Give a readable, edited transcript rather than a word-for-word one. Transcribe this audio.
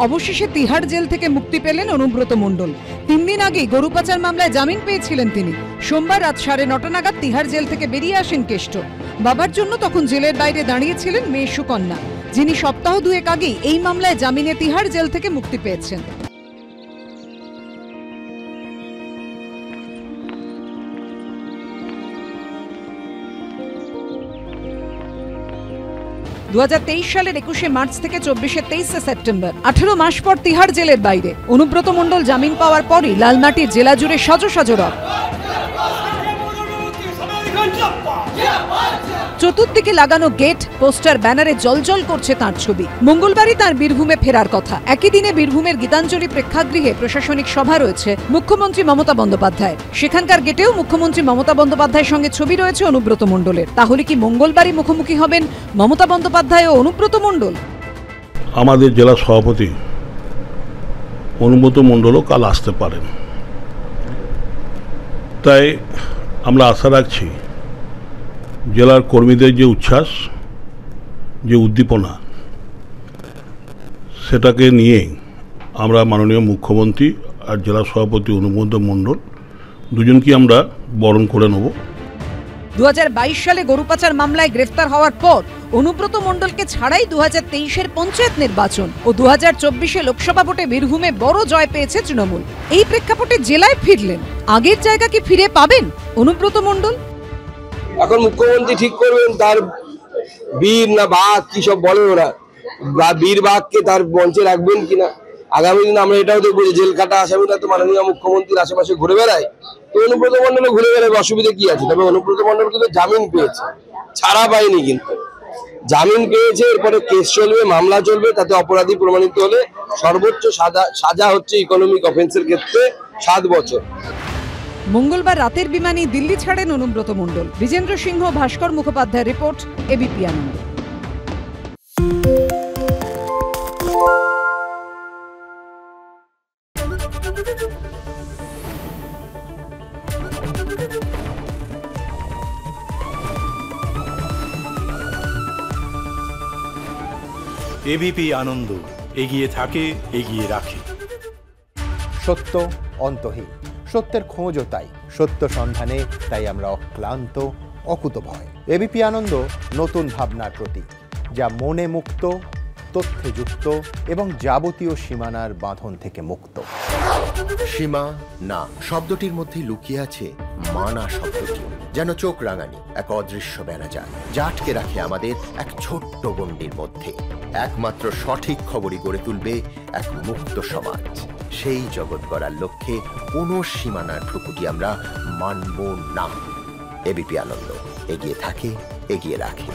অবশেষে তিহাড় জেল থেকে মুক্তি পেলেন অনুব্রত মণ্ডল। 3 দিন আগেই গরু পাচার মামলায় জামিন পেয়েছিলেন তিনি। সোমবার রাত 9:30 নাগাদ তিহাড় জেল থেকে বেরিয়ে আসেন কেষ্ট। বাবার জন্য তখন জেলের বাইরে দাঁড়িয়েছিলেন মেয়ে সুকন্যা, যিনি সপ্তাহ 2 আগেই এই মামলায় জামিনে তিহাড় জেল থেকে মুক্তি পেয়েছেন। 2023 সালের 21শে মার্চ থেকে 23শে সেপ্টেম্বর 18 মাস পর তিহাড় জেলের বাইরে অনুব্রত মণ্ডল জামিন পাওয়ার পরই লালমাটির জেলা জুড়ে সাজো সাজো রব। চতুর্দিকে লাগানো গেট, পোস্টার, ব্যানারে জলজল করছে তাঁর ছবি। মঙ্গলবারই তাঁর বীরভূমে ফেরার কথা। একই দিনে বীরভূমের গীতাঞ্জলি প্রেক্ষাগৃহে প্রশাসনিক সভা রয়েছে মুখ্যমন্ত্রী মমতা বন্দ্যোপাধ্যায়। সেখানকার গেটেও মুখ্যমন্ত্রী মমতা বন্দ্যোপাধ্যায়ের সঙ্গে ছবি রয়েছে অনুব্রত মণ্ডলের। তাহলে কি মঙ্গলবারই মুখোমুখি হবেন মমতা বন্দ্যোপাধ্যায় ও অনুব্রত মণ্ডল? আমাদের জেলা সভাপতি অনুব্রত মণ্ডলও কাল আসতে পারেন, তাই আমরা আশা রাখছি জেলার কর্মীদের যে উচ্ছ্বাস, যে উদ্দীপনা, সেটাকে নিয়ে আমরা মাননীয় মুখ্যমন্ত্রী আর জেলা সভাপতি অনুব্রত মণ্ডল দুজনকে আমরা বরণ করে নেব। 2022 সালে গরু পাচার মামলায় গ্রেফতার হওয়ার পর অনুব্রত মণ্ডলকে ছাড়াই 2023-এর পঞ্চায়েত নির্বাচন ও 2024-এ লোকসভা ভোটে বীরভূমে বড় জয় পেয়েছে তৃণমূল। এই প্রেক্ষাপটে জেলায় ফিরলেন। আগের জায়গা কি ফিরে পাবেন অনুব্রত মণ্ডল? এখন মুখ্যমন্ত্রী ঠিক করবেন তার বীর না বাঘ কি সব বলে ওরা, বীর বাঘকে তার মঞ্চে রাখবেন কিনা। আগামী দিন আমরা এটাও দেখবো যে জেল কাটা আসামিরা তো মাননীয় মুখ্যমন্ত্রীর আশেপাশে ঘুরে বেড়ায়, তো অনুব্রত মণ্ডল ঘুরে বেড়াবে, অসুবিধা কি আছে? তবে অনুব্রত মণ্ডল কিন্তু জামিন পেয়েছে, ছাড়া পায়নি, কিন্তু জামিন পেয়েছে। এরপরে কেস চলবে, মামলা চলবে, তাতে অপরাধী প্রমাণিত হলে সর্বোচ্চ সাজা হচ্ছে ইকোনমিক অফেন্সের ক্ষেত্রে 7 বছর। মঙ্গলবার রাতের বিমানে দিল্লি ছাড়েন অনুব্রত মণ্ডল। বিজেন্দ্র সিংহ, ভাস্কর মুখোপাধ্যায় রিপোর্ট, এবিপি আনন্দ। এবিপি আনন্দ, এগিয়ে থাকে, এগিয়ে রাখে। সত্য অন্তহীন, সত্যের খোঁজও তাই, সত্য সন্ধানে তাই আমরা অক্লান্ত, অকুতভয়। এবিপি আনন্দ নতুন ভাবনার প্রতীক, যা মনে মুক্ত, তথ্যে যুক্ত এবং যাবতীয় সীমানার বাঁধন থেকে মুক্ত। সীমা না শব্দটির মধ্যে লুকিয়ে আছে মানা শব্দটি, যেন চোখ রাঙানি এক অদৃশ্য বেড়াজাল, যা আটকে রাখে আমাদের এক ছোট্ট গণ্ডির মধ্যে। একমাত্র সঠিক খবরই গড়ে তুলবে এক মুক্ত সমাজ। সেই জগৎ গড়ার লক্ষ্যে কোনো সীমানার ঠুকুটি আমরা মানব না। এবিপি আনন্দ, এগিয়ে থাকে, এগিয়ে রাখে।